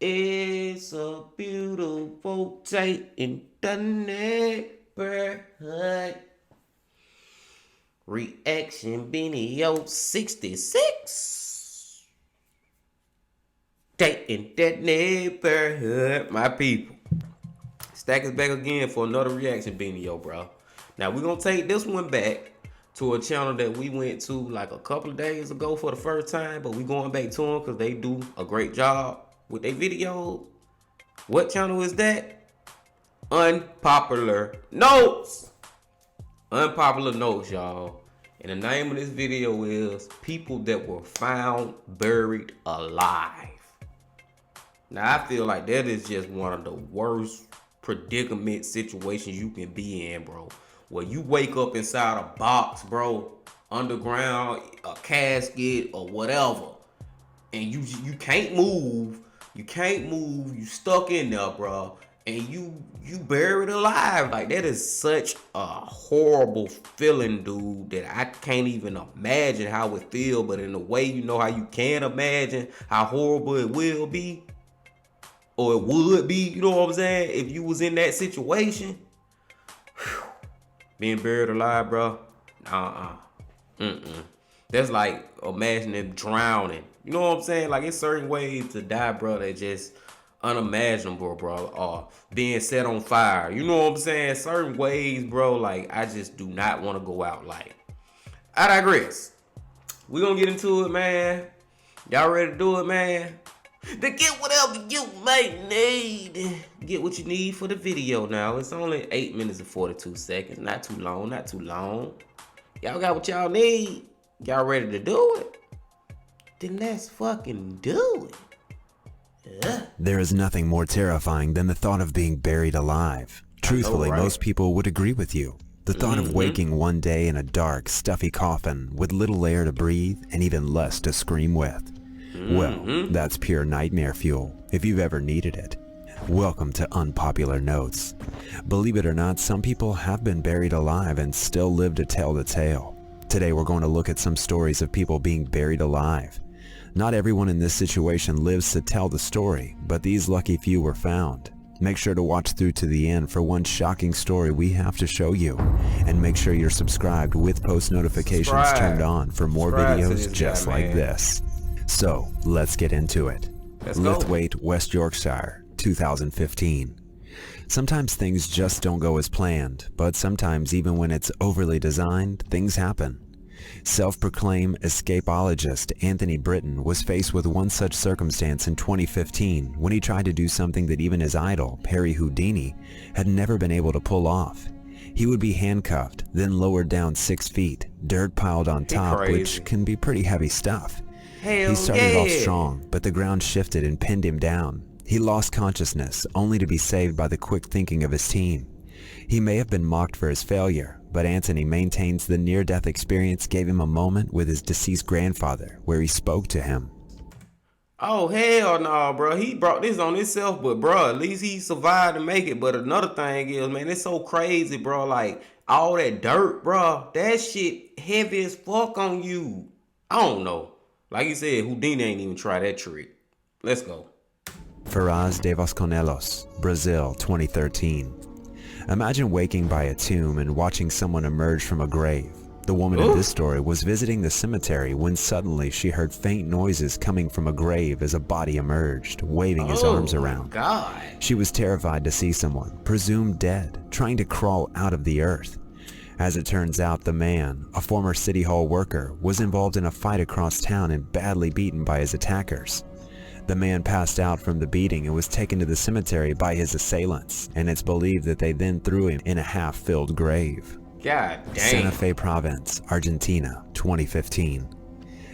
It's a beautiful day in the neighborhood. Reaction video 66. Day in that neighborhood, my people. Stack is back again for another reaction video, bro. Now we're gonna take this one back to a channel that we went to like a couple of days ago for the first time, but we going back to them because they do a great job with their videos. What channel is that? Unpopular Notes. Unpopular Notes, y'all. And the name of this video is People That Were Found Buried Alive. Now I feel like that is just one of the worst predicament situations you can be in, bro. Where you wake up inside a box, bro, underground, a casket or whatever, and you can't move. You can't move. You stuck in there, bro, and you buried alive. Like, that is such a horrible feeling, dude, that I can't even imagine how it feel. But in a way, you know how you can imagine how horrible it will be, or it would be. You know what I'm saying? If you was in that situation. Whew. Being buried alive, bro. That's like imagining drowning. You know what I'm saying? Like, it's certain ways to die, bro, that just unimaginable, bro. Or being set on fire. You know what I'm saying? Certain ways, bro, like, I just do not want to go out. Like, I digress. We're gonna get into it, man. Y'all ready to do it, man? To get whatever you might need. Get what you need for the video now. It's only 8 minutes and 42 seconds. Not too long, not too long. Y'all got what y'all need? Y'all ready to do it? Then let's fucking do it. Yeah. There is nothing more terrifying than the thought of being buried alive. Truthfully, right? Most people would agree with you. The thought of waking one day in a dark, stuffy coffin with little air to breathe and even less to scream with. Well, that's pure nightmare fuel, if you've ever needed it. Welcome to Unpopular Notes. Believe it or not, some people have been buried alive and still live to tell the tale. Today we're going to look at some stories of people being buried alive. Not everyone in this situation lives to tell the story, but these lucky few were found. Make sure to watch through to the end for one shocking story we have to show you. And make sure you're subscribed with post notifications turned on for more videos just like this. So, let's get into it. Lithwaite, West Yorkshire, 2015. Sometimes things just don't go as planned, but sometimes even when it's overly designed, things happen. Self-proclaimed escapologist Anthony Britton was faced with one such circumstance in 2015 when he tried to do something that even his idol, Harry Houdini, had never been able to pull off. He would be handcuffed, then lowered down 6 feet, dirt piled on top, which can be pretty heavy stuff. He started off strong, but the ground shifted and pinned him down. He lost consciousness, only to be saved by the quick thinking of his team. He may have been mocked for his failure, but Anthony maintains the near-death experience gave him a moment with his deceased grandfather, where he spoke to him. Oh, hell no, bro. He brought this on himself, but, bro, at least he survived to make it. But another thing is, man, it's so crazy, bro. Like, all that dirt, bro, that shit heavy as fuck on you. I don't know. Like you said, Houdini ain't even try that trick. Let's go. Ferraz de Vasconcelos, Brazil, 2013. Imagine waking by a tomb and watching someone emerge from a grave. The woman in this story was visiting the cemetery when suddenly she heard faint noises coming from a grave as a body emerged, waving his arms around. God. She was terrified to see someone, presumed dead, trying to crawl out of the earth. As it turns out, the man, a former City Hall worker, was involved in a fight across town and badly beaten by his attackers. The man passed out from the beating and was taken to the cemetery by his assailants, and it's believed that they then threw him in a half-filled grave. God damn. Santa Fe Province, Argentina, 2015.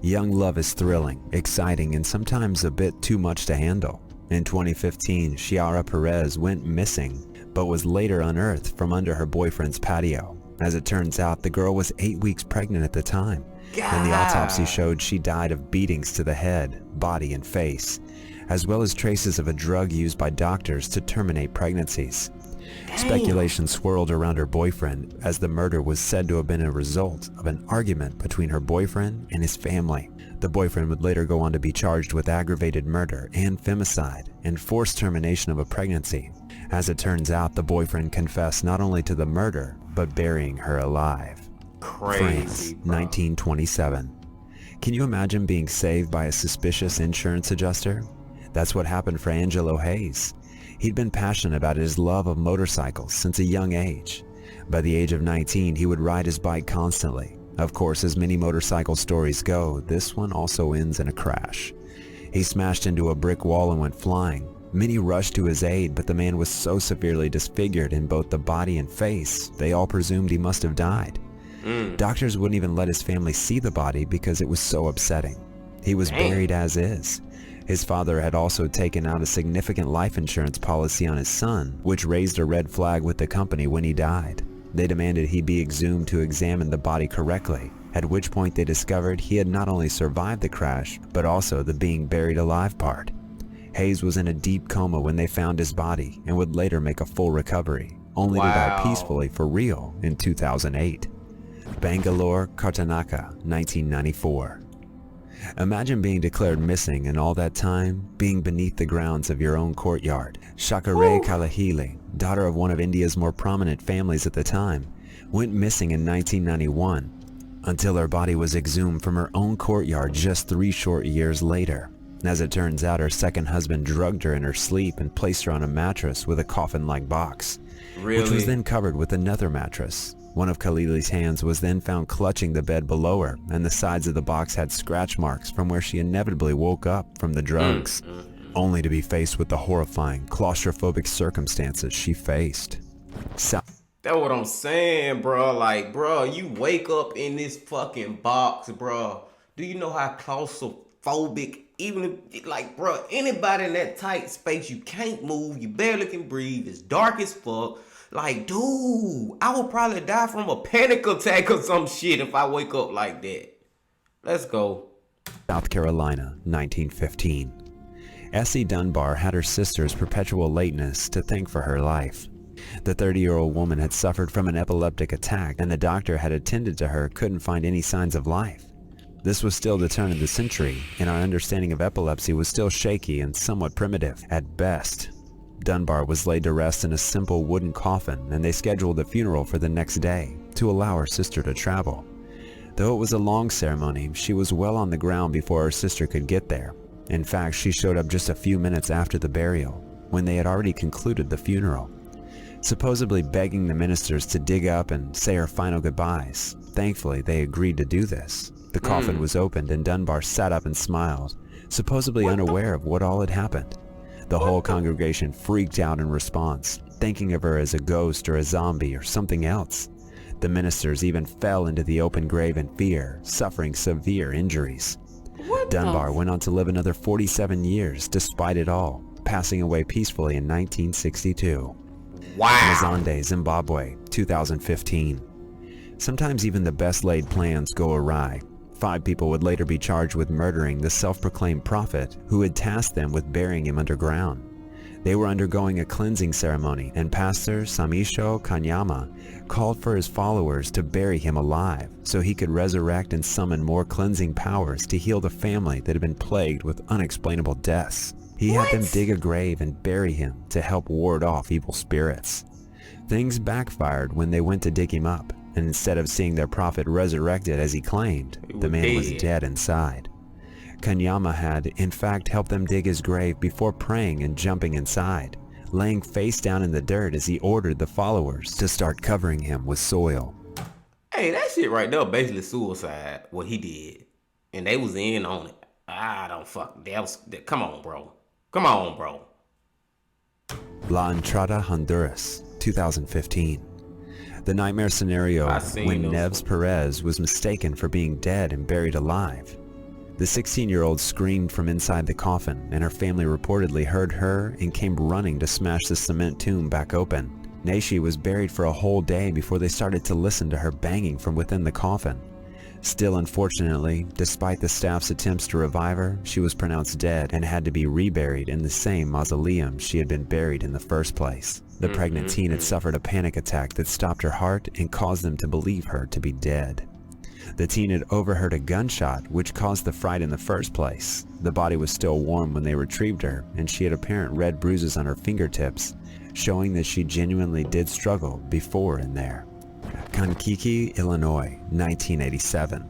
Young love is thrilling, exciting, and sometimes a bit too much to handle. In 2015, Chiara Perez went missing, but was later unearthed from under her boyfriend's patio. As it turns out, the girl was 8 weeks pregnant at the time, and the autopsy showed she died of beatings to the head, body, and face, as well as traces of a drug used by doctors to terminate pregnancies. Speculation swirled around her boyfriend, as the murder was said to have been a result of an argument between her boyfriend and his family. The boyfriend would later go on to be charged with aggravated murder and femicide and forced termination of a pregnancy. As it turns out, the boyfriend confessed not only to the murder, but burying her alive. Crazy, France, bro. 1927. Can you imagine being saved by a suspicious insurance adjuster? That's what happened for Angelo Hayes. He'd been passionate about his love of motorcycles since a young age. By the age of 19, he would ride his bike constantly. Of course, as many motorcycle stories go, this one also ends in a crash. He smashed into a brick wall and went flying. Many rushed to his aid, but the man was so severely disfigured in both the body and face, they all presumed he must have died. Doctors wouldn't even let his family see the body because it was so upsetting. He was buried as is. His father had also taken out a significant life insurance policy on his son, which raised a red flag with the company when he died. They demanded he be exhumed to examine the body correctly, at which point they discovered he had not only survived the crash, but also the being buried alive part. Hayes was in a deep coma when they found his body and would later make a full recovery, only to die peacefully for real in 2008. Bangalore, Karnataka, 1994. Imagine being declared missing and all that time being beneath the grounds of your own courtyard. Shakare Kalahili, daughter of one of India's more prominent families at the time, went missing in 1991 until her body was exhumed from her own courtyard just 3 short years later. As it turns out, her second husband drugged her in her sleep and placed her on a mattress with a coffin-like box, which was then covered with another mattress. One of Khalili's hands was then found clutching the bed below her, and the sides of the box had scratch marks from where she inevitably woke up from the drugs, only to be faced with the horrifying, claustrophobic circumstances she faced. That's what I'm saying, bro. Like, bro, you wake up in this fucking box, bro. Do you know how claustrophobic, even if, like, bro, anybody in that tight space, you can't move, you barely can breathe, it's dark as fuck. Like, dude, I would probably die from a panic attack or some shit if I wake up like that. Let's go. South Carolina, 1915. Essie Dunbar had her sister's perpetual lateness to thank for her life. The 30-year-old woman had suffered from an epileptic attack, and the doctor had attended to her couldn't find any signs of life. This was still the turn of the century, and our understanding of epilepsy was still shaky and somewhat primitive at best. Dunbar was laid to rest in a simple wooden coffin, and they scheduled a funeral for the next day to allow her sister to travel. Though it was a long ceremony, she was well on the ground before her sister could get there. In fact, she showed up just a few minutes after the burial, when they had already concluded the funeral, supposedly begging the ministers to dig up and say her final goodbyes. Thankfully, they agreed to do this. The coffin was opened and Dunbar sat up and smiled, supposedly unaware of what all had happened. The whole congregation freaked out in response, thinking of her as a ghost or a zombie or something else. The ministers even fell into the open grave in fear, suffering severe injuries. Dunbar went on to live another 47 years despite it all, passing away peacefully in 1962. Mazande, Zimbabwe, 2015. Sometimes even the best laid plans go awry. 5 people would later be charged with murdering the self-proclaimed prophet who had tasked them with burying him underground. They were undergoing a cleansing ceremony, and Pastor Samisho Kanyama called for his followers to bury him alive so he could resurrect and summon more cleansing powers to heal the family that had been plagued with unexplainable deaths. He had them dig a grave and bury him to help ward off evil spirits. Things backfired when they went to dig him up, and instead of seeing their prophet resurrected as he claimed, the man was dead inside. Kanyama had, in fact, helped them dig his grave before praying and jumping inside, laying face down in the dirt as he ordered the followers to start covering him with soil. Hey, that shit right there basically suicide, what he did. And they was in on it. I don't fuck. Come on, bro. Come on, bro. La Entrada, Honduras, 2015. The nightmare scenario when Neves Perez was mistaken for being dead and buried alive. The 16-year-old screamed from inside the coffin, and her family reportedly heard her and came running to smash the cement tomb back open. Nashi was buried for a whole day before they started to listen to her banging from within the coffin. Still, unfortunately, despite the staff's attempts to revive her, she was pronounced dead and had to be reburied in the same mausoleum she had been buried in the first place. The pregnant teen had suffered a panic attack that stopped her heart and caused them to believe her to be dead. The teen had overheard a gunshot, which caused the fright in the first place. The body was still warm when they retrieved her, and she had apparent red bruises on her fingertips, showing that she genuinely did struggle before and there. Kankakee, Illinois, 1987.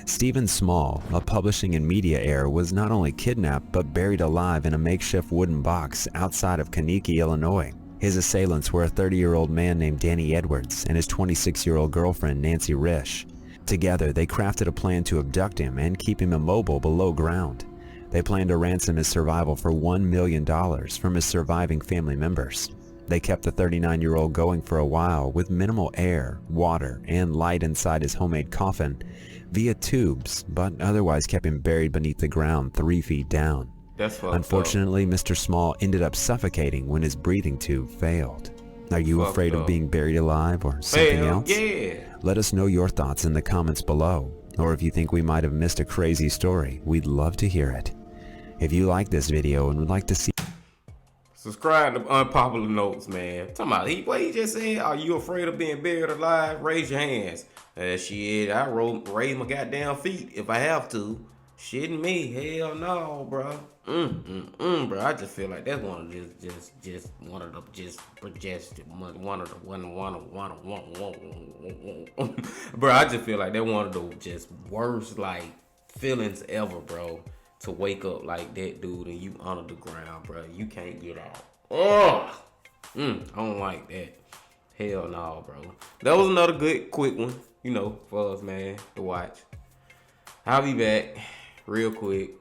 Stephen Small, a publishing and media heir, was not only kidnapped but buried alive in a makeshift wooden box outside of Kankakee, Illinois. His assailants were a 30-year-old man named Danny Edwards and his 26-year-old girlfriend Nancy Risch. Together, they crafted a plan to abduct him and keep him immobile below ground. They planned to ransom his survival for $1 million from his surviving family members. They kept the 39-year-old going for a while with minimal air, water, and light inside his homemade coffin via tubes, but otherwise kept him buried beneath the ground 3 feet down. Unfortunately, Mr. Small ended up suffocating when his breathing tube failed. Are you afraid of being buried alive or something else? Yeah. Let us know your thoughts in the comments below, or if you think we might have missed a crazy story, we'd love to hear it. If you like this video and would like to see... Subscribe to Unpopular Notes, man. Talking about, what he just said, are you afraid of being buried alive? Raise your hands. Shit, I raise my goddamn feet if I have to. Shitting me, hell no, bro. Bro. I just feel like that's one of bro. I just feel like they're one of the just worst like feelings ever, bro. To wake up like that, dude, and you under the ground, bro. You can't get out. Oh, I don't like that. Hell no, bro. That was another good, quick one, you know, for us, man, to watch. I'll be back real quick.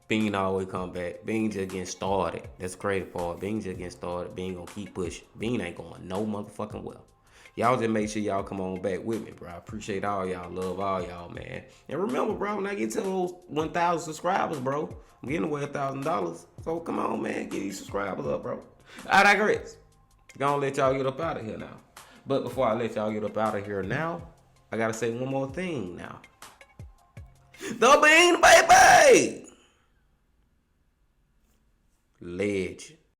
Bean always come back. Bean just getting started. That's the crazy part. Bean just getting started. Bean gonna keep pushing. Bean ain't going no motherfucking well. Y'all just make sure y'all come on back with me, bro. I appreciate all y'all. Love all y'all, man. And remember, bro, when I get to those 1,000 subscribers, bro, I'm getting away $1,000. So come on, man. Get these subscribers up, bro. I digress. Gonna let y'all get up out of here now. But before I let y'all get up out of here now, I gotta say one more thing now. The Bean Baby! Legend.